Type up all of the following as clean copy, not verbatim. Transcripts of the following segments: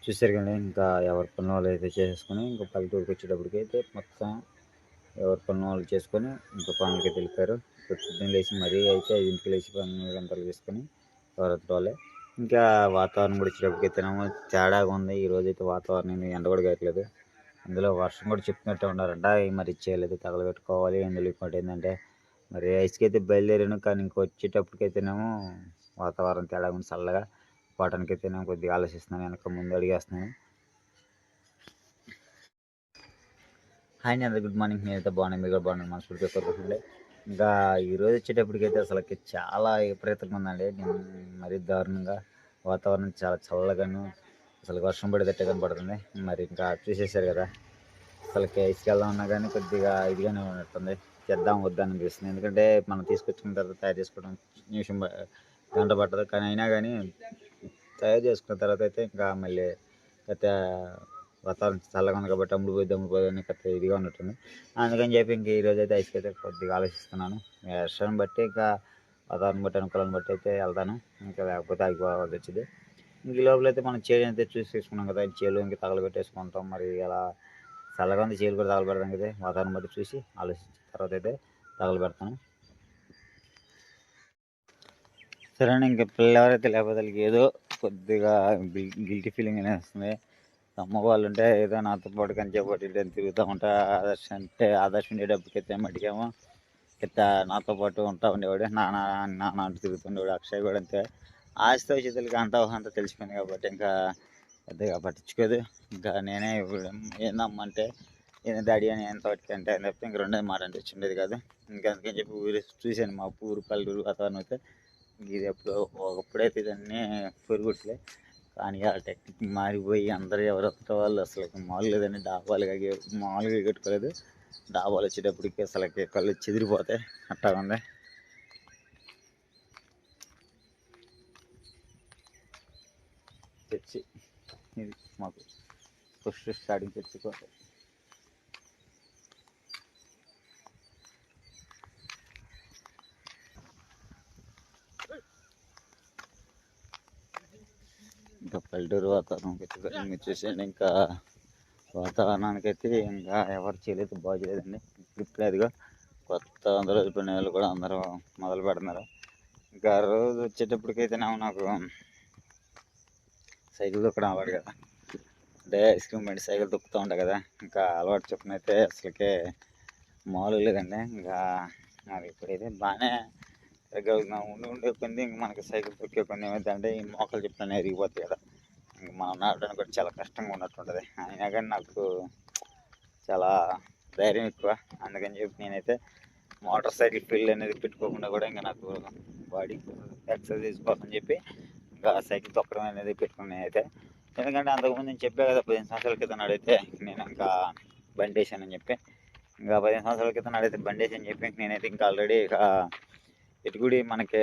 చూసారు కానీ ఇంకా ఎవరి పనులు వాళ్ళు అయితే చేసేసుకొని ఇంకా పల్లెటూరుకి వచ్చేటప్పటికి అయితే మొత్తం ఎవరి పనులు వాళ్ళు చేసుకొని ఇంకా పనులకి వెళ్ళిపోయారు. పొద్దున్నే లేచి మరీ అయితే 5ంటికి లేచి పనులు గంటలు చేసుకొని ఎవరంతట వాళ్ళే. ఇంకా వాతావరణం కూడా వచ్చేటప్పటికైతేనేమో తేడాగా ఉంది. ఈరోజైతే వాతావరణం ఎండ కూడా కాయట్లేదు. అందులో వర్షం కూడా చెప్తున్నట్టే ఉన్నారంట. మరి చేయలేదు తగలబెట్టుకోవాలి. అందులో ఇంకోటి ఏంటంటే మరి ఐస్కి అయితే బయలుదేరాను. కానీ ఇంక వచ్చేటప్పటికైతేనేమో వాతావరణం తేడా ఉంది చల్లగా. పోవటానికైతేనేమో కొద్దిగా ఆలోచిస్తున్నాను. వెనక ముందు అడిగేస్తున్నాను. హాయ్ అండి, అందరికీ గుడ్ మార్నింగ్. నేనైతే బాగున్నాను, మీరు కూడా బాగున్నాను మనస్ఫూర్తిగా కోరుకుంటుండే. ఇంకా ఈరోజు వచ్చేటప్పటికైతే అసలుకి చాలా విపరీతంగా ఉందండి. మరీ దారుణంగా వాతావరణం చాలా చల్లగాను అసలు వర్షం పడేటట్టే కనపడుతుంది. మరి ఇంకా చూసేసారు కదా, అసలుకి ఇసుకెళ్దామన్నా కానీ కొద్దిగా ఇదిగానే ఉన్నట్టుంది. చేద్దాం వద్దా అనిపిస్తుంది. ఎందుకంటే మనం తీసుకొచ్చిన తర్వాత తయారు చేసుకోవడం నిమిషం గంట పట్టదు. కానీ అయినా కానీ తయారు చేసుకున్న తర్వాత అయితే ఇంకా మళ్ళీ అయితే వాతావరణం చల్లగా ఉంది కాబట్టి అమ్ముడు పోయి అని కొత్త ఇదిగా ఉన్నట్టుంది. అందుకని చెప్పి ఇంక ఈరోజు అయితే ఐస్కి అయితే కొద్దిగా ఆలోచిస్తున్నాను. వర్షాన్ని బట్టి ఇంకా వాతావరణం బట్టి అనుకూలాన్ని బట్టి అయితే వెళ్తాను. ఇంకా లేకపోతే ఆగిపోవాల్సి వచ్చింది. ఇంక ఈ లోపల అయితే మనం చేను అయితే చూసి తీసుకున్నాం కదా, చేలు ఇంకా తగలబెట్టేసుకుంటాం. మరి అలా చల్లగా ఉంది, చేలు కూడా తగలబెడతాం కదా, వాతావరణం బట్టి చూసి ఆలోచించిన తర్వాత అయితే తగలబెడతాను. సరేనా, ఇంకా పిల్లలు ఎవరైతే లేకపోతే వాళ్ళకి ఏదో కొద్దిగా గిల్టీ ఫీలింగ్ అనేది వస్తుంది. అమ్మ వాళ్ళు ఉంటే ఏదో నాతో పాటు కంచేపాటు ఇటు తిరుగుతూ ఉంటా. ఆదర్శ ఉండేటప్పటికైతే మటుకేమో ఇట్లా నాతో పాటు ఉంటా ఉండేవాడు. నాన్న నాన్న అంటూ తిరుగుతుండేవాడు. అక్షయ్ కూడా అంతే. ఆస్తి వచ్చేసరికి అంతా తెలిసిపోయింది కాబట్టి ఇంకా పెద్దగా పట్టించుకోదు. ఇంకా నేనే ఏందమ్మంటే ఏదో డాడీ అని ఎంత వాటికి అంటే అని చెప్తే ఇంక రెండో మాట అంటే వచ్చిండేది కాదు. ఇంకా అందుకని చెప్పి ఊరు చూశాను. మా ఊరు పల్లెటూరు వాతావరణం అయితే ఇది ఎప్పుడు ఒకప్పుడైతే ఇదన్నీ పొరుగుట్లే. కానీ ఆ టెక్నిక్ మారిపోయి అందరూ ఎవరొక్క వాళ్ళు అసలు మామూలు లేదని మామూలుగా కట్టుకోలేదు. డాబాలు వచ్చేటప్పటికి అసలుకి కళ్ళు చెదిరిపోతాయి. అట్టా ఉంది. చర్చి ఇది మాకు ఫస్ట్ స్టార్టింగ్ చర్చికి ఇంకా పల్లెటూరు వాతావరణం మీరు చూసేయండి. ఇంకా వాతావరణానికి అయితే ఇంకా ఎవరు చేయలేదు, బాగు చేయలేదండి. ఇప్పుడు అదిగా కొత్త 100 రోజుల పని వాళ్ళు కూడా అందరూ మొదలు పెడుతున్నారు. ఇంకా రోజు వచ్చేటప్పటికైతేనేమో నాకు సైకిల్ తొక్కడం అలవాటు కదా, అంటే ఐస్ క్రీమ్ బండి సైకిల్ తొక్కుతూ ఉంటాయి కదా. ఇంకా అలవాటు చొప్పున అయితే అసలుకే మామూలు లేదండి. ఇంకా అది ఇప్పుడైతే బాగానే తిరగలుగుతున్నాం. ఉండే కొంది ఇంక మనకి సైకిల్ తొక్కే కొన్ని ఏమైందంటే ఈ మోకాలు చెప్పులు ఎరిగిపోతాయి కదా. ఇంక మనం నడవడానికి కూడా చాలా కష్టంగా ఉన్నట్టుంటుంది. అయినా కానీ నాకు చాలా ధైర్యం ఎక్కువ. అందుకని చెప్పి నేనైతే మోటార్ సైకిల్ ఫీల్డ్ అనేది పెట్టుకోకుండా కూడా ఇంకా నాకు బాడీ ఎక్సర్సైజ్ కోసం చెప్పి ఇంకా సైకిల్ తొక్కడం అనేది పెట్టుకున్నాను అయితే. ఎందుకంటే అంతకుముందు నేను చెప్పే కదా 15 సంవత్సరాల క్రితం నాడైతే నేను ఇంకా బండి వేసానని చెప్పి, ఇంకా 15 సంవత్సరాల క్రితం నాడైతే బండి వేసాను చెప్పి నేనైతే ఇంకా ఆల్రెడీ ఇక ఎటుగుడి మనకి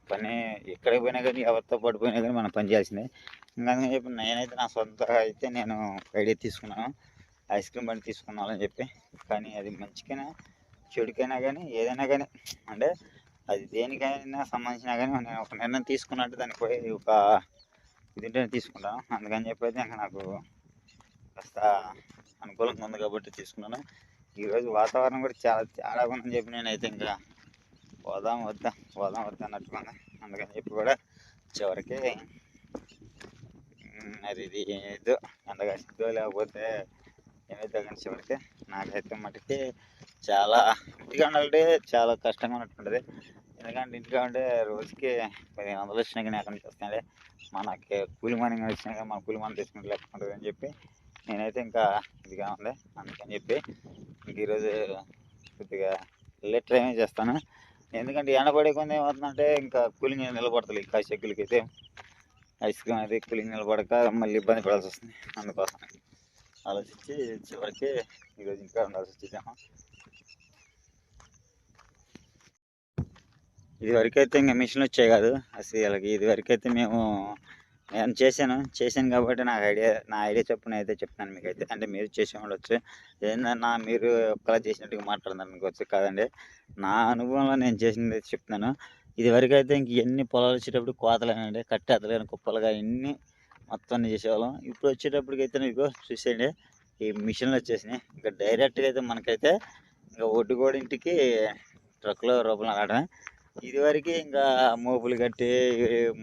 పని ఎక్కడికి పోయినా కానీ ఎవరితో పాటు పోయినా కానీ మనం పని చేయాల్సిందే. ఇంకా అందుకని చెప్పి నేనైతే నా సొంతగా అయితే నేను ఐడియా తీసుకున్నాను, ఐస్ క్రీమ్ బండి తీసుకున్నాను అని చెప్పి. కానీ అది మంచికైనా చెడుకైనా కానీ ఏదైనా కానీ అంటే అది దేనికైనా సంబంధించినా కానీ నేను ఒక నిర్ణయం తీసుకున్నట్టు దానికి పోయి ఒక ఇదింటే తీసుకుంటాను. అందుకని చెప్పి అయితే ఇంకా నాకు కాస్త అనుకూలంగా ఉంది కాబట్టి తీసుకున్నాను. ఈరోజు వాతావరణం కూడా చాలా తేడాగా ఉందని చెప్పి నేనైతే ఇంకా పోదాం వద్దా అన్నట్టుగా ఉంది. అందుకని చెప్పి కూడా చివరికి అది ఇది ఏదో ఎండగా సిద్ధో లేకపోతే ఏమైతే కానీ చివరికి నాకైతే మటుకి చాలా ఇంటిగా ఉండాలంటే చాలా కష్టంగా ఉన్నట్టుంటుంది. ఎందుకంటే ఇంటిగా ఉంటే రోజుకి 1500 వచ్చినా కానీ అక్కడి నుంచి వస్తాయండి. మనకి కూలి మనీ వచ్చినా కానీ మన కూలి మనీ తెచ్చుకుంటే లెక్క ఉంటుంది అని చెప్పి నేనైతే ఇంకా ఇదిగా ఉంది. అందుకని చెప్పి ఇంక ఈరోజు కొద్దిగా లేట్ ట్రైన్ చేస్తాను. ఎందుకంటే ఎండపడే కొంది ఏమవుతుందంటే ఇంకా కూలింగ్ నిలబడతలేదు. ఇంకా చెక్కులకి అయితే ఐస్ క్రీమ్ అయితే కూలింగ్ నిలబడక మళ్ళీ ఇబ్బంది పడాల్సి వస్తుంది. అందుకోసం ఆలోచించి చివరికి ఈరోజు ఇంకా ఉండాల్సి వచ్చేసాము. ఇది వరకు అయితే ఇంకా మిషన్లు వచ్చాయి కాదు అసలు. ఇది వరకు అయితే నేను చేశాను కాబట్టి నా ఐడియా చొప్పున అయితే చెప్తాను మీకు అయితే. అంటే మీరు చేసే ఉండొచ్చు, ఏందన్నా మీరు ఒక్కలా చేసినట్టుగా మాట్లాడుతున్నారు అనుకోవచ్చు. కాదండి, నా అనుభవంలో నేను చేసింది చెప్తున్నాను. ఇది వరకు అయితే ఇంక ఎన్ని పొలాలు వచ్చేటప్పుడు కోతలేనండి, కట్టేతలేని కుప్పలుగా ఇన్ని మొత్తం అన్ని చేసేవాళ్ళం. ఇప్పుడు వచ్చేటప్పటికైతే ఇదిగో చూసేయండి, ఈ మిషన్లు వచ్చేసినాయి. ఇంకా డైరెక్ట్గా అయితే మనకైతే ఇంకా ఒడ్డు కూడా ఇంటికి ట్రక్లో రూపంలో రావడమే. ఇదివరకు ఇంకా మోపులు కట్టి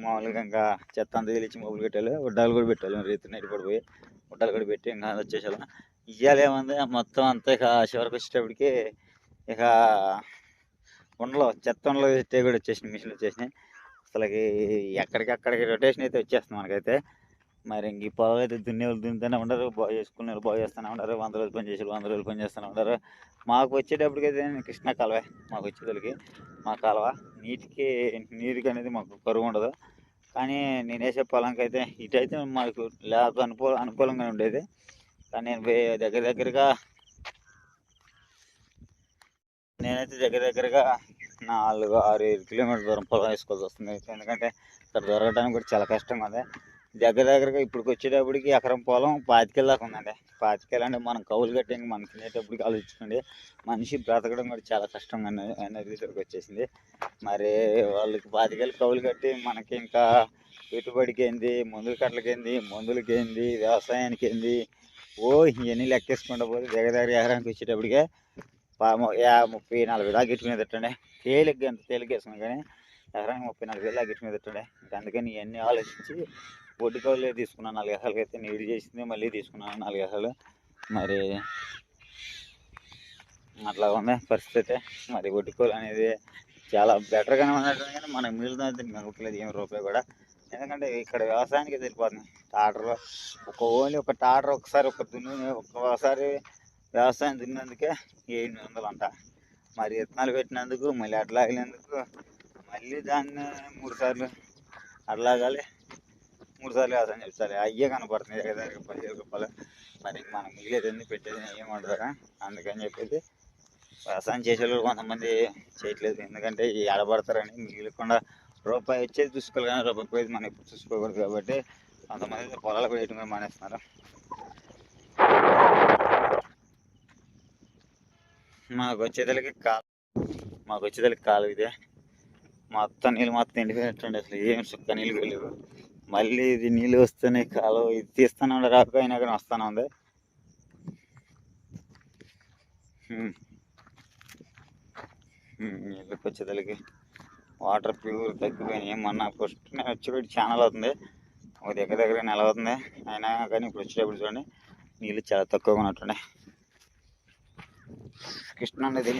మామూలుగా ఇంకా చెత్త అంతా తెలిసి మోపులు కట్టాలి, ఉడ్డాలు కూడా పెట్టాలి, రైతు నైట్ పడిపోయి ఉడ్డాలు కూడా పెట్టి ఇంకా వచ్చేసాం. ఇవాళ ఏముంది మొత్తం అంతా ఇక చివరికి వచ్చేటప్పటికి ఇక ఉండలో చెత్త ఉండలో పెట్టే కూడా వచ్చేసినాయి, మిషన్లు వచ్చేసినాయి. అసలుకి ఎక్కడికక్కడికి రొటేషన్ అయితే వచ్చేస్తుంది మనకైతే. మరి ఇంక ఈ పొలం అయితే దున్నేవాళ్ళు దున్నుతూనే ఉండరు, బాగు చేసుకునే వాళ్ళు బాగు చేస్తూనే ఉంటారు, 100 రోజులు పని చేసి 100 రోజులు పని చేస్తూనే ఉంటారు. మాకు వచ్చేటప్పటికైతే కృష్ణా కాలువే మాకు వచ్చేటోళ్ళకి, మా కాలువ నీరుకి అనేది మాకు కరువు ఉండదు. కానీ నేను వేసే పొలంకి అయితే ఇటైతే మాకు లేక అనుకూలంగా ఉండేది. కానీ నేను దగ్గరగా నేనైతే దగ్గరగా 4-6 కిలోమీటర్ల దూరం పొలం వేసుకోవాల్సి వస్తుంది. ఎందుకంటే ఇక్కడ దొరకడానికి కూడా చాలా కష్టంగా ఉంది. దగ్గరగా ఇప్పుడు వచ్చేటప్పటికి ఎకరం పొలం 25 దాకా ఉందండి. 25 అంటే మనం కౌలు కట్టి మనం తినేటప్పటికి ఆలోచించుకోండి, మనిషి బ్రతకడం కూడా చాలా కష్టంగా అనేది వచ్చేసింది. మరి వాళ్ళకి 25 కౌలు కట్టి మనకి ఇంకా పెట్టుబడికి ఏంది, మందుల కట్టలకి ఏంది, మందులకి ఏంది, వ్యవసాయానికి ఏంది, ఇవన్నీ లెక్కేసుకుంటూ పోతే దగ్గర ఎకరానికి వచ్చేటప్పటికే 30-40 దాకా గిట్టుకునేదట్టండి. తేలిగ్గా వేసుకున్నాను, కానీ ఎకరానికి 30-40 దాకా గిట్టుకునేదట్టండి. అందుకని ఇవన్నీ ఆలోచించి ఒడ్డు కౌలు తీసుకున్నాను. 4 ఎకరాలకి అయితే నీడు చేసింది, మళ్ళీ తీసుకున్నాను 4 ఎకరాలు. మరి అట్లా ఉంది పరిస్థితి. మరి ఒడ్డు కౌలు అనేది చాలా బెటర్గానే ఉన్నట్టు, కానీ మనకు మిగులుతుంది మిగలట్లేదు ఏం రూపాయి కూడా. ఎందుకంటే ఇక్కడ వ్యవసాయానికి సరిపోతుంది. టాటర్లో ఓన్లీ ఒక టాటర్ ఒక్కసారి వ్యవసాయం దున్నేందుకే 800 అంట. మరి విత్తనాలు పెట్టినందుకు, మళ్ళీ అట్లా ఆగినందుకు, మళ్ళీ దాన్ని 3 సార్లు అట్లాగాలి, 3 సార్లు వ్యవసాయం చేస్తారు. అయ్యే కనపడుతుంది దగ్గర 10,000 రూపాయలు. మరి మనం మిగిలేదు పెట్టేది ఏమంటారా? అందుకని చెప్పేసి వ్యవసాయం చేసేవాళ్ళు కొంతమంది చేయట్లేదు. ఎందుకంటే ఆడపడతారని మిగిలకుండా రూపాయి వచ్చేది చూసుకోవాలి, కానీ రూపాయి పోయేది మనం ఎప్పుడు చూసుకోకూడదు. కాబట్టి కొంతమంది పొలాలు కూడా వేయటం మానేస్తున్నారు. మాకు వచ్చేదానికి కాలు ఇదే మొత్తం నీళ్ళు మొత్తం ఎండిపోయినట్టుండి, అసలు ఏం సుక్క నీళ్ళు లేవు. మళ్ళీ ఇది నీళ్ళు వస్తేనే కాలు ఇది తీస్తానే ఉండే, రాక అయినా కానీ వస్తానే ఉంది. నీళ్ళకి వచ్చేదానికి వాటర్ ప్యూర్ తగ్గిపోయినాయి. మొన్న ఫస్ట్ నేను వచ్చేటప్పుడు ఛానల్ అవుతుంది, ఒక దగ్గర నెల అవుతుంది. అయినా కానీ ఇప్పుడు వచ్చేటప్పుడు చూడండి నీళ్ళు చాలా తక్కువగా ఉన్నట్టుండే. కృష్ణ అనేది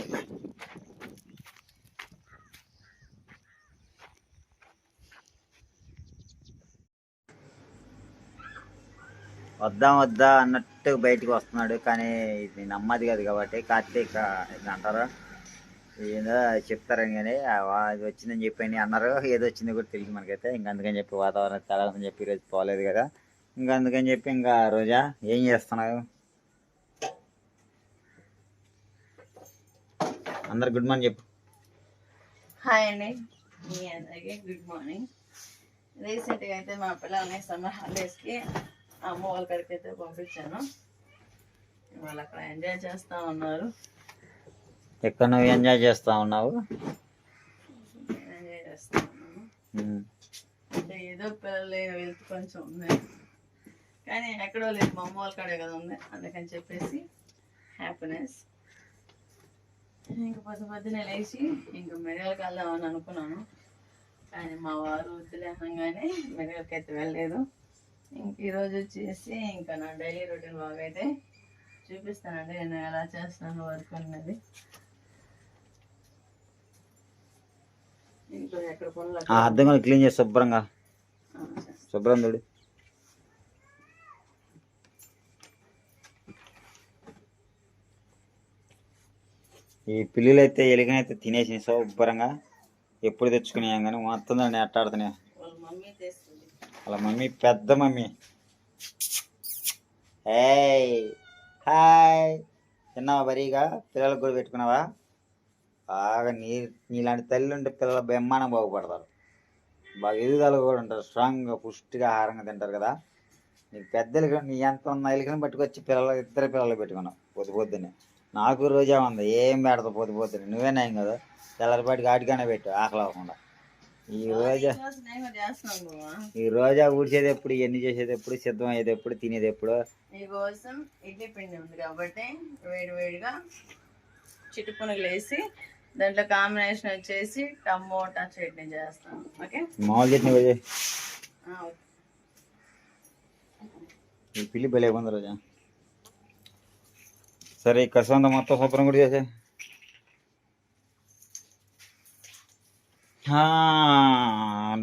వద్దా అన్నట్టు బయటకు వస్తున్నాడు. కానీ ఇది నమ్మది కాదు కాబట్టి కార్తీక ఇది అంటారు, ఏదో చెప్తారని. కానీ అది వచ్చిందని చెప్పి అన్నారు, ఏదో వచ్చింది కూడా తెలియదు మనకైతే. ఇంకా అందుకని చెప్పి వాతావరణం తెలవదని చెప్పి ఈరోజు పోలేదు కదా. ఇంకా అందుకని చెప్పి ఇంకా రోజా ఏం చేస్తున్నావు? అందరు గుడ్ మార్నింగ్ చెప్పు. హాయ్ అండి, మీ అందరికీ గుడ్ మార్నింగ్. రీసెంట్గా అయితే మా పిల్లల్ని సమ్మర్ హాలిడేస్కి అమ్మ వాళ్ళ కాడికి అయితే పంపించాను. వాళ్ళు అక్కడ ఎంజాయ్ చేస్తూ ఉన్నారు. ఎక్కడ నువ్వు ఎంజాయ్ చేస్తూ ఉన్నావు? ఎంజాయ్ చేస్తూ ఉన్నాను అంటే ఏదో పిల్లలు వెళ్తూ కొంచెం ఉంది, కానీ ఎక్కడో లేదు, మా అమ్మ వాళ్ళ కాడే కదా ఉంది. అందుకని చెప్పేసి హ్యాపీనెస్. ఇంకా పొద్దునే లేచి ఇంకా మెరగలకి వెళ్దామని అనుకున్నాను, కానీ మా వారు వద్దులే అనగానే మెరగలకి అయితే వెళ్ళలేదు. ఇంక ఈరోజు వచ్చేసి ఇంకా నా డైలీ రొటీన్ బాగా అయితే చూపిస్తానండి, నేను ఎలా చేస్తున్నాను వర్క్ అన్నది. ఇంట్లో ఎక్కడ పనులు అర్థంగా క్లీన్ చేసి శుభ్రం తోడు. ఈ పిల్లులు అయితే ఎలుకనైతే తినేసి శుభ్రంగా ఎప్పుడు తెచ్చుకునేయం, కానీ మొత్తం దాన్ని అట్టాడుతున్నాయి. వాళ్ళ మమ్మీ పెద్ద మమ్మీ. హాయ్, తిన్నావా? బరీగా పిల్లలకు కూడా పెట్టుకున్నావా? బాగా నీలాంటి తల్లి ఉంటే పిల్లల బ్రహ్మాండం బాగుపడతారు, బాగా ఎదుగుదల కూడా ఉంటారు, స్ట్రాంగ్గా పుష్టిగా ఆహారంగా తింటారు కదా. నీకు పెద్దలు నీ ఎంత ఉన్న ఎలుకని పట్టుకొచ్చి ఇద్దరు పిల్లలు పెట్టుకున్నావు పొద్దున్నే. నాకు రోజా ఉంది, ఏం పెడతావు పొద్దున్నే, నువ్వే నయం కదా. తెల్లరిపాటికి ఆటికైనా పెట్టు ఆకలి అవ్వకుండా. ఈ రోజా ఈ రోజా ఊడ్చేది ఎప్పుడు, ఇవన్నీ చేసేది ఎప్పుడు, సిద్ధం అయ్యేది ఎప్పుడు, తినేది ఎప్పుడు. మీకోసం ఇడ్లీ పిండి ఉంది కాబట్టి వేడి వేడిగా చిట్టుపునుగులు వేసి దాంట్లో కాంబినేషన్ వచ్చేసి టమోటా చట్నీ చేస్తాను. ఓకే, మామూలు చట్నీ పోయి ఈ పిల్లి భలే ఉంది రోజా. సరే ఈ కసంత మొత్తం శుభ్రం కూడా చేసే.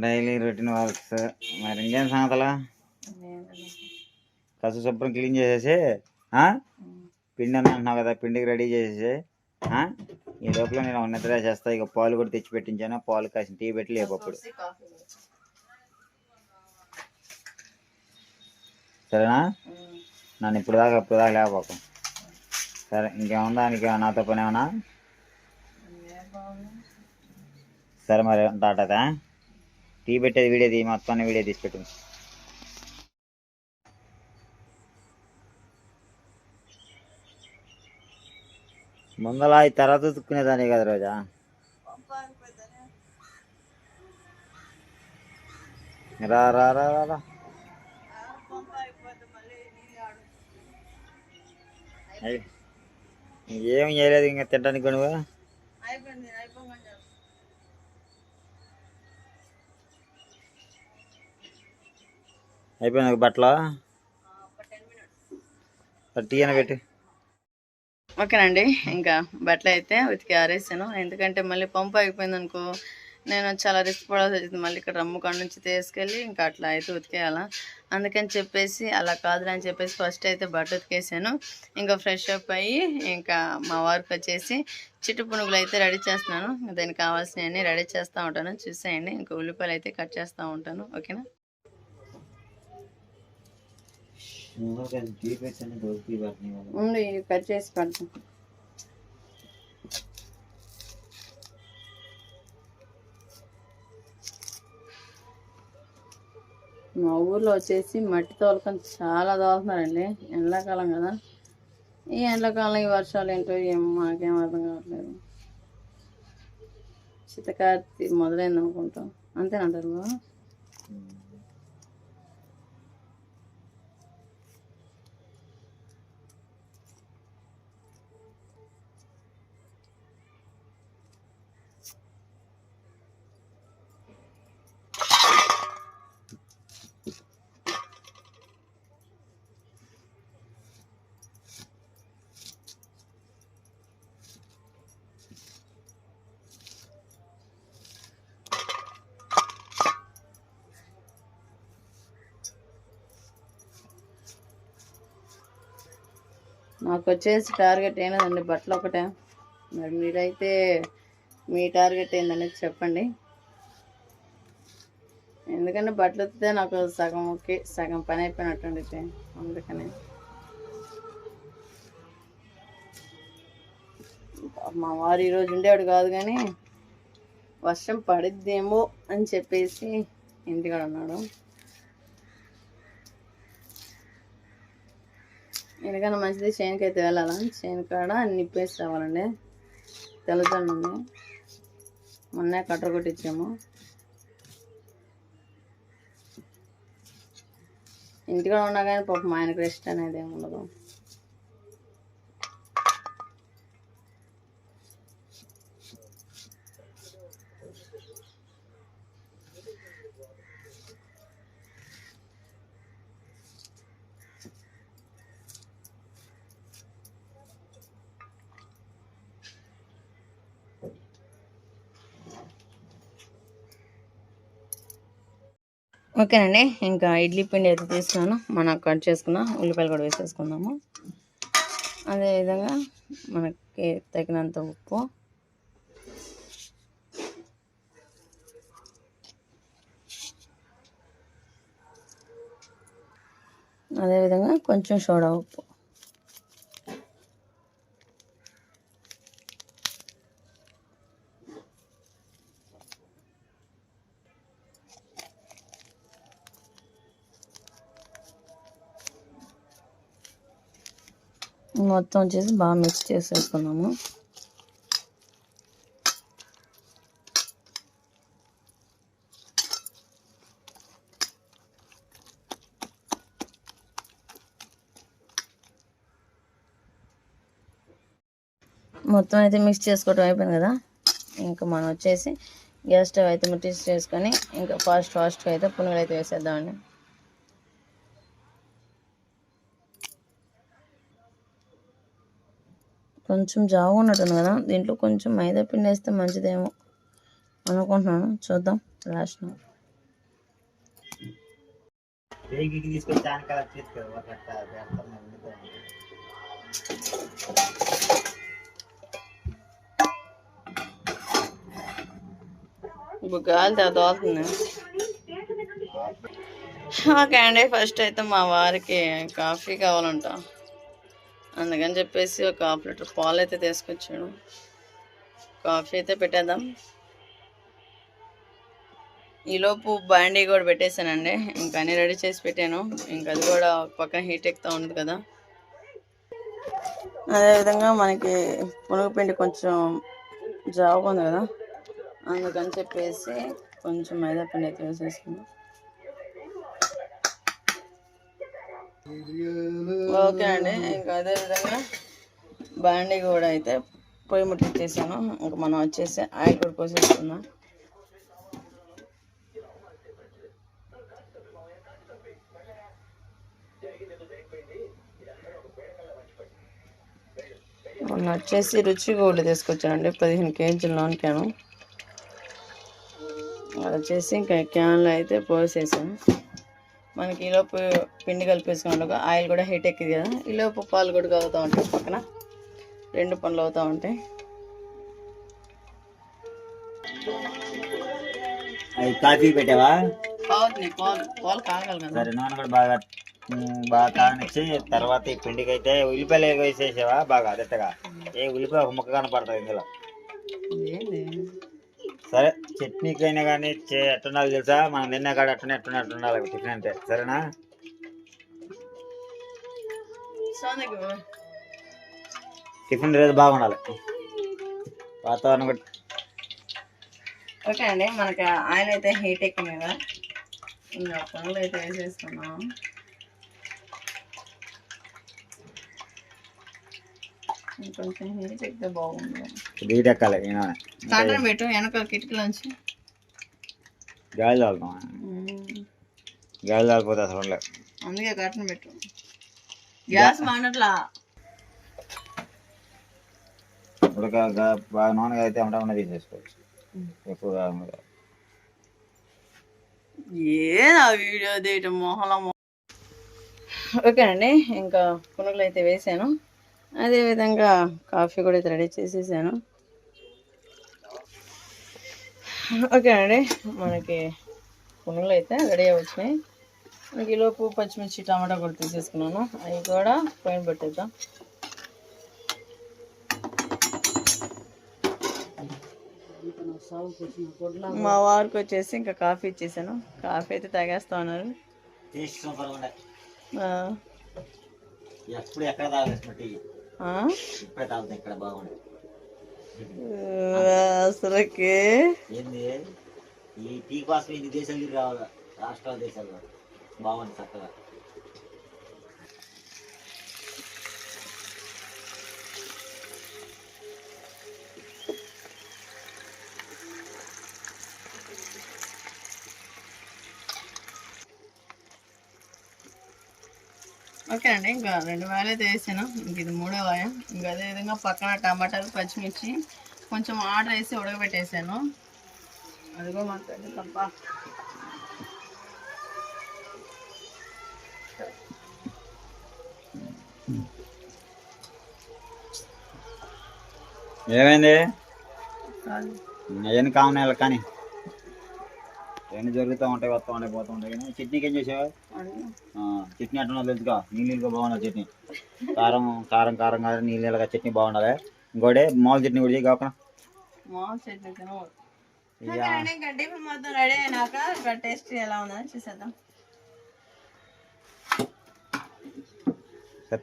Daily routine works. మరి ఇంకేం సంగతలా? కస శుభ్రం క్లీన్ చేసేసి పిండి అని అంటున్నావు కదా, పిండికి రెడీ చేసేసి ఈ లోపల నేను నిద్ర చేస్తా. ఇక పాలు కూడా తెచ్చి పెట్టించాను, పాలు కాసిన టీ పెట్టి లేపప్పుడు. సరేనా? నన్ను ఇప్పుడు దాకా లేకపోకు. సరే, ఇంకేముందా నాతో పని ఏమన్నా? సరే మరి ఉంటా. టీ పెట్టేది వీడియోది మొత్తాన్ని వీడియో తీసి పెట్టింది. ముందల ఈ తర్వాత ఉతుక్కునేదాన్ని కదా రోజా. రా రా రా రా ఏం చేయలేదు ఇంకా తింటానికి నువ్వు. అయిపోయింది బట్టలు టీ అని పెట్టి. ఓకేనండి, ఇంకా బట్టలు అయితే ఉతికి ఆరేసాను. ఎందుకంటే మళ్ళీ పంపు అయిపోయింది అనుకో, నేను చాలా రిస్క్ పడాల్సి వచ్చింది. మళ్ళీ ఇక్కడ రమ్ము కాడ నుంచి తీసుకెళ్ళి ఇంకా అట్లా అయితే ఉతికేయాలా. అందుకని చెప్పేసి అలా కాదులే అని చెప్పేసి ఫస్ట్ అయితే బట్ట ఉతికేసాను. ఇంకా ఫ్రెష్ అప్ అయ్యి ఇంకా మా వారికి వచ్చేసి చిట్టు పునుగులు అయితే రెడీ చేస్తున్నాను. దానికి కావాల్సినవన్నీ రెడీ చేస్తూ ఉంటాను, చూసేయండి. ఇంకా ఉల్లిపాయలు అయితే కట్ చేస్తూ ఉంటాను. ఓకేనా? ఉంది, కట్ చేసి పెడతాను. మా ఊర్లో వచ్చేసి మట్టి తోలకం చాలా తోలుతున్నారండి. ఎండాకాలం కదా, ఈ ఎండాకాలం ఈ వర్షాలు ఏంటో ఏమో మాకేం అర్థం కావట్లేదు. శీతకార్తీ మొదలైంది అనుకుంటాం, అంతేనంటారు. నాకు వచ్చేసి టార్గెట్ ఏంటండి, బట్టలు ఒకటే. మరి మీరైతే మీ టార్గెట్ ఏందనేది చెప్పండి. ఎందుకంటే బట్టలు వస్తే నాకు సగం పని అయిపోయినట్టు. అందుకని మా వారు ఈరోజు ఉండేవాడు కాదు, కానీ వర్షం పడిద్దేమో అని చెప్పేసి ఇంటికాడ ఉన్నాడు. ఎందుకన్నా మంచిది, చేనుకి అయితే వెళ్ళాలా. చేను కాడ నిప్పేసి రావాలండి. తెల్లజొన్న ఉంది, మొన్నే కట్టర్ కొట్టించాము. ఇంటికాడ ఉన్నా కానీ పాపం ఆయనకు రెస్ట్ అనేది ఏమి ఉండదు. ఓకేనండి, ఇంకా ఇడ్లీ పిండి అయితే తీసుకున్నాను. మనం కట్ చేసుకున్న ఉల్లిపాయలు కూడా వేసేసుకుందాము. అదేవిధంగా మనకి తగినంత ఉప్పు, అదేవిధంగా కొంచెం సోడా ఉప్పు. మొత్తం వచ్చేసి బాగా మిక్స్ చేసేసుకున్నాము. మొత్తం అయితే మిక్స్ చేసుకోవటం అయిపోయింది కదా. ఇంకా మనం వచ్చేసి గ్యాస్ స్టవ్ అయితే ముట్టించి చేసుకొని ఇంకా ఫాస్ట్గా అయితే పునుగులు అయితే వేసేద్దామండి. కొంచెం జావు ఉన్నట్టుంది కదా, దీంట్లో కొంచెం మైదా పిండి వేస్తే మంచిదేమో అనుకుంటున్నాను, చూద్దాం లాస్ట్. ఇప్పుడు గాలి తోలుతుంది. ఓకే అండి, ఫస్ట్ అయితే మా వారికి కాఫీ కావాలంట, అందుకని చెప్పేసి ఒక 1/2 లీటర్ పాలు అయితే తీసుకొచ్చాడు. కాఫీ అయితే పెట్టేద్దాం. ఈలోపు బాండీ కూడా పెట్టేశానండి, ఇంకా అన్నీ రెడీ చేసి పెట్టాను. ఇంకా అది కూడా ఒక పక్కన హీట్ ఎక్కుతూ ఉంది కదా. అదేవిధంగా మనకి పునుగు పిండి కొంచెం జావుగా ఉంది కదా, అందుకని చెప్పేసి కొంచెం మైదా పిండి అయితే వేసేసుకున్నాం. ఓకే అండి, ఇంకా అదేవిధంగా బాండీ కూడా అయితే పొయ్యి ముట్టించేసాను. ఇంకా మనం వచ్చేసి ఆయిల్ కూడా పోసేసుకుందాం. మొన్న వచ్చేసి రుచి గోల్డ్ తీసుకొచ్చానండి, 15 కేజీలు నాన్ క్యాను. అది వచ్చేసి ఇంకా క్యాన్లో అయితే పోసేసాను. మనకి ఈలోపు పిండి కలిపేసుకున్నట్టుగా ఆయిల్ కూడా హీట్ ఎక్కింది కదా, ఈలోపు పాలు కూడా అవుతూ ఉంటాయి, పక్కన 2 పనులు అవుతూ ఉంటాయి. కాఫీ పెట్టావా? అవుతుంది, పాలు కాగాలి కదా. సరే, నూనె కూడా బాగా కానిచ్చి తర్వాత ఈ పిండికి అయితే ఉల్లిపాయలు వేసేసావా బాగా అదెట్టగా? ఏ ఉల్లిపాయ ఒక ముక్క కనపడుతుంది ఇందులో. సరే, చట్నీకైనా కానీ ఎట్టుండాలి తెలుసా, మనం నిన్న కాడ ఎట్టుండాలి టిఫిన్ అంటే. సరేనా? టిఫిన్ రోజు బాగుండాలి, వాతావరణం కూడా. ఓకే అండి, మనకి ఆయిల్ అయితే హీట్ ఎక్కింది కదా, ఇంకా పునుగులు అయితే వేసేసుకున్నాం. కొంచెం హీట్ ఎక్కితే బాగుంది. హీట్ ఎక్కాలి, కాటన్ పెట్టు వెనక కిటికీలోంచి గాలి తాగుతాం. గాలి తాగిపోతే అసలు ఉండలేదు, అందుకే కాటన్ పెట్టు. గ్యాస్ మానట్లా బాగా నూనె అయితే అమ్మటం తీసేసుకోవచ్చు ఎక్కువగా. ఏదా వీడియో తీయటం మొహలం. ఓకేనండి, ఇంకా పునుగులు అయితే వేసాను, అదేవిధంగా కాఫీ కూడా అయితే రెడీ చేసేసాను. ఓకేనండి, మనకి పునుగులు అయితే రెడీ వచ్చినాయి. ఈలోపు పచ్చిమిర్చి టమాటా కూడా తీసేసుకున్నాను, అవి కూడా పైన పెట్టేద్దాం. మా వారికి వచ్చేసి ఇంకా కాఫీ ఇచ్చేసాను, కాఫీ అయితే తాగేస్తా ఉన్నారు. అసలుకి ఈ టీ కోసం ఇది దేశాలు రావాలి, రాష్ట్రాల దేశాల్లో బాగుంది చక్కగా. ఓకే అండి, ఇంకా 2 వాయిలు అయితే వేసాను, ఇంక ఇది 3వ వాయ. ఇంకా అదేవిధంగా పక్కన టమాటాలు పచ్చిమిర్చి కొంచెం ఆర్డర్ వేసి ఉడకబెట్టేసాను. అదిగో మాట్లాడి తప్ప. ఏమైంది? అవన్నీ కామన్ కానీ అవన్నీ జరుగుతూ ఉంటాయి, వస్తూ ఉంటాయి, పోతూ ఉంటాయి. కానీ చట్నీకి ఏం చేసావా? చట్నీ అంటున్నా తెలుసుగా, నీళ్ళగా బాగుండాలి చట్నీ. కారం కారం కారం కారం నీళ్ళగా చట్నీ బాగుండాలి. ఇంకోటి మామూలు చట్నీ కూడా కాకుండా మామూలు చట్నీ టిఫిన్ మొత్తం రెడీ అయినాక ఇంకా టేస్ట్ ఎలా ఉందని చూసేద్దాం.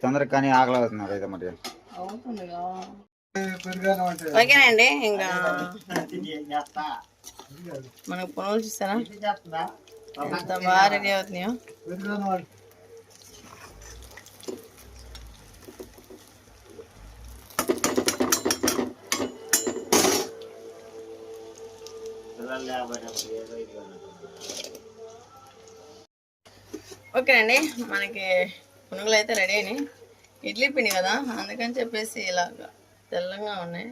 తొందరగా కానీ ఆకలి అవుతున్నారు అయితే మరి అవుతుంది. ఓకేనండి, ఇంకా మనకు పునుగులు చూస్తారా ఎంత బాగా రెడీ అవుతున్నాయో. ఓకే అండి, మనకి పునుగులు అయితే రెడీ అయినాయి. ఇడ్లీ పిండి కదా, అందుకని చెప్పేసి ఇలాగా తెల్లగా ఉన్నాయి.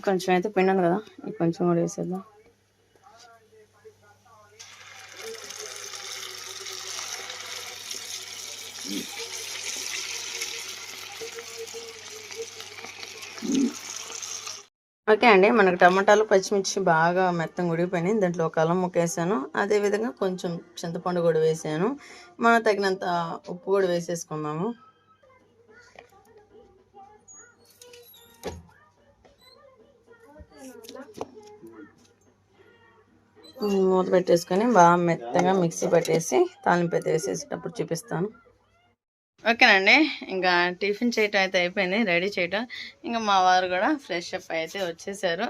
కొంచెం అయితే పిండాను కదా, కొంచెం కూడా వేసేద్దాం. ఓకే అండి, మనకు టమాటాలు పచ్చిమిర్చి బాగా మెత్తంగా ఉడికిపోయినాయి. దాంట్లో ఒక అల్లం ముక్క వేసాను, అదేవిధంగా కొంచెం చింతపండు కూడా వేసాను. మనం తగినంత ఉప్పు కూడా వేసేసుకుందాము. మూత పెట్టేసుకొని బాగా మెత్తగా మిక్సీ పట్టేసి తాలింపు అయితే వేసేసేటప్పుడు చూపిస్తాను. ఓకేనండి, ఇంకా టిఫిన్ చేయటం అయితే అయిపోయింది, రెడీ చేయటం. ఇంకా మా వారు కూడా ఫ్రెష్ అప్ అయితే వచ్చేసారు.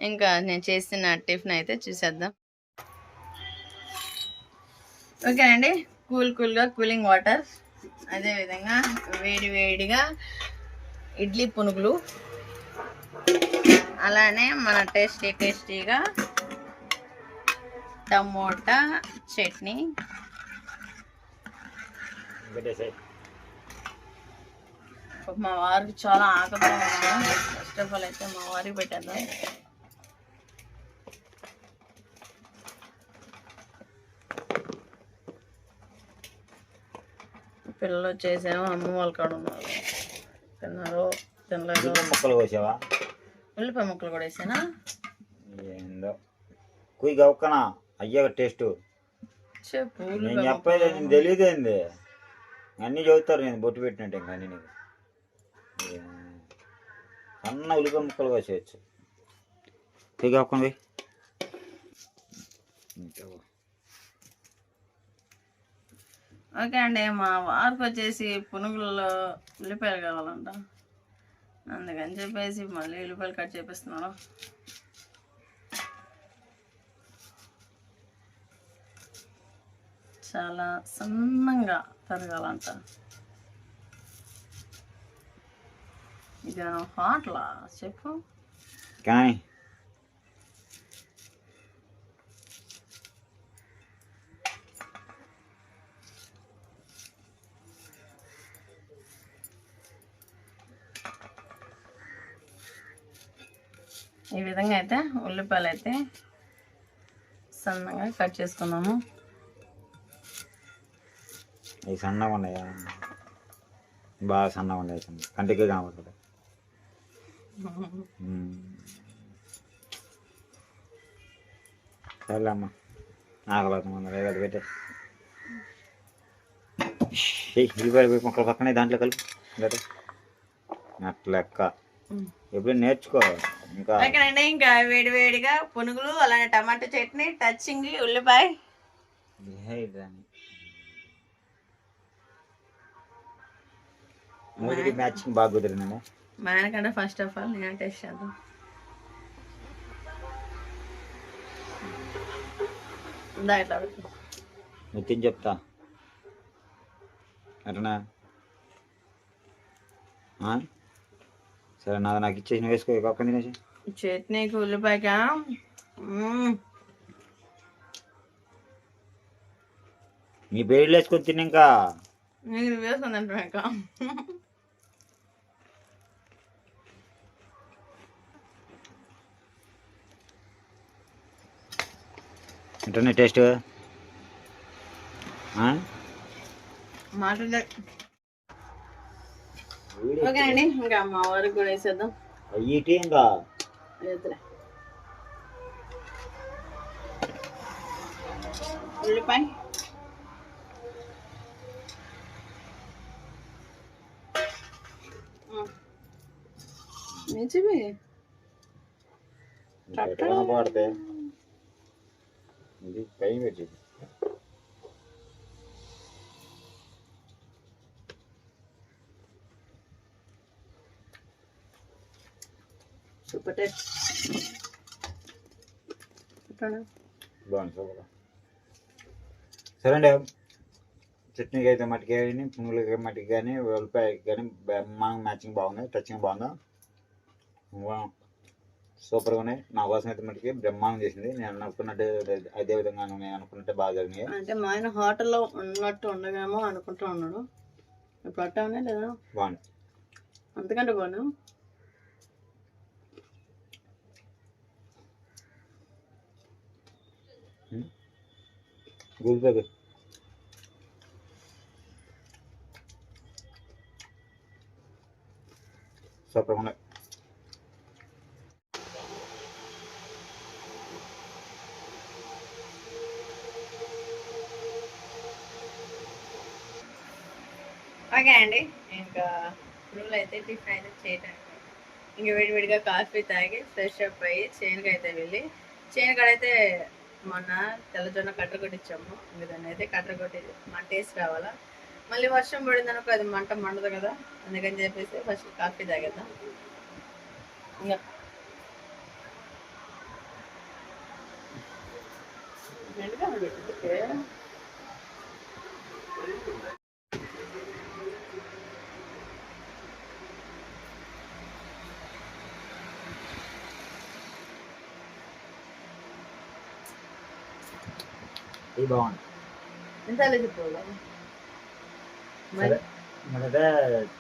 ఇంకా నేను చేసిన టిఫిన్ అయితే చూసేద్దాం. ఓకేనండి, కూల్గా కూలింగ్ వాటర్, అదేవిధంగా వేడిగా ఇడ్లీ పునుగులు, అలానే మన టేస్టీగా టమోటా చట్నీ. మా వారికి చాలా ఆకలిగా ఉన్నాను. ఫస్ట్ ఆఫ్ ఆల్ అయితే మా వారికి పెట్టేద్దాం. పిల్లలు వచ్చేసాము, అమ్మ వాళ్ళ కాడ ఉన్నారు, తిన్నారు తినలేదు. ముక్కలు కోసావా? ఉల్లిపాయ ముక్కలు కూడా వేసానా? ఏందో కుయ్యి గవక్కనా అయ్యా టేస్ట్ చెప్పు. నేను చెప్పేది నేను తెలియదేంది, అన్నీ చదువుతారు. నేను బొట్టు పెట్టినట్టు ఇంకా అన్నీ నీకు సన్న ఉల్లిపాయ ముక్కలు కోసేయచ్చు. కుయ్యి గవక్కని ఓకే అండి, మా వారికి వచ్చేసి పునుగులలో ఉల్లిపాయలు కావాలంట, అందుకని చెప్పేసి మళ్ళీ ఉల్లిపాయలు కట్ చేపిస్తున్నాను. చాలా సన్నంగా తరగాలంట. ఇదేమో హాట్లా చెప్పు కానీ ఈ విధంగా అయితే ఉల్లిపాయలు అయితే సన్నగా కట్ చేసుకున్నాము. అవి సన్నగా ఉన్నాయా? బాగా సన్నగా ఉన్నాయి, కంటికి కనబడుతుంది. సరే అమ్మ, ఆకలిపోతుంది, వేగదు పెట్టే. ఉల్లిపాయలు మొక్కలు పక్కనే దాంట్లో కలిపి అట్లెక్క ఎప్పుడు నేర్చుకో. ఇంకా ఓకేనండి, ఇంకా వేడిగా పునుగులు, అలానే టమాటా చట్నీ, టచింగ్ ఉల్లిపాయ. మూడికి మ్యాచింగ్ బాగా కుదిరిందండి. మా ఆయనకంటే ఫస్ట్ ఆఫ్ ఆల్ నేను టేస్ట్ చేద్దాం. నిత్యం చెప్తా అట్నా? సరే, నాకు ఇచ్చేసి నువ్వు వేసుకో, ఒక్క తినేసి. చట్నీకి ఉల్లిపాయకా నీ పేర్లు వేసుకొని తిని ఇంకా నీకు వేసుకొని తింటాక ఏంటనే టేస్ట్ మాట్లాడే. ఓకే అండి, ఇంకా మా వారికి కూడా వేసేద్దాం. అయ్యి ఇంకా ఉల్లిపాయ, నిజమే పడితే ఇది పై పెట్టి సూపర్ టేస్ట్. బాగుంది సూపర్. సరే అండి, చట్నీకి అయితే మట్టికి కానీ పునుగులకి మట్టికి కానీ ఉల్లిపాయకి కానీ మ్యాచింగ్ బాగుంది, టచింగ్ బాగుందా, సూపర్గా ఉన్నాయి. నా కోసం అయితే మట్టికి బ్రహ్మాండం చేసింది. నేను అనుకున్నట్టు అదే విధంగా నేను అనుకున్నట్టే బాగా జరిగినాయి. అంటే మా ఆయన హోటల్లో ఉన్నట్టు ఉండగామో అనుకుంటూ ఉన్నాడు. ఇప్పుడు అట్టానే లేదా బాగుంది, అంతకంటే బాను. గుడిపేకి సూపర్గా ఉన్నాయి. ఓకే అండి, ఇంకా పునుగులు అయితే టిఫిన్ అయితే చేయడానికి ఇంకా విడివిడిగా కాఫీ తాగి ఫ్రెష్ అప్ అయ్యి చేనుకి అయితే వెళ్ళి చేనుకాడైతే మొన్న తెల్లజొన్న కట్టర కొట్టించాము. ఇంకా దాన్ని అయితే కట్టర కొట్టి మంట వేసి రావాలా. మళ్ళీ వర్షం పడింది అనుకో అది మంట మండదు కదా, అందుకని చెప్పేసి ఫస్ట్ కాఫీ తాగేద్దాం. ఇంకా ఇది బాగుంది. ఎంత చెప్పాలా అయితే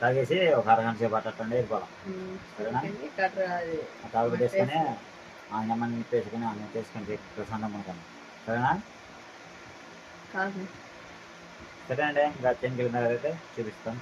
తాగేసి ఒక అరగంట సేపు అట్టండి వెళ్ళిపోదాం. సరేనా? తాగు పెట్టేసుకొని అన్నం వేసుకొని అన్నం చేసుకొని ప్రశాంతం ఉంటాను. సరేనా? సరే అండి, ఇంకా చేనుకి వెళ్ళిన అయితే చూపిస్తాను.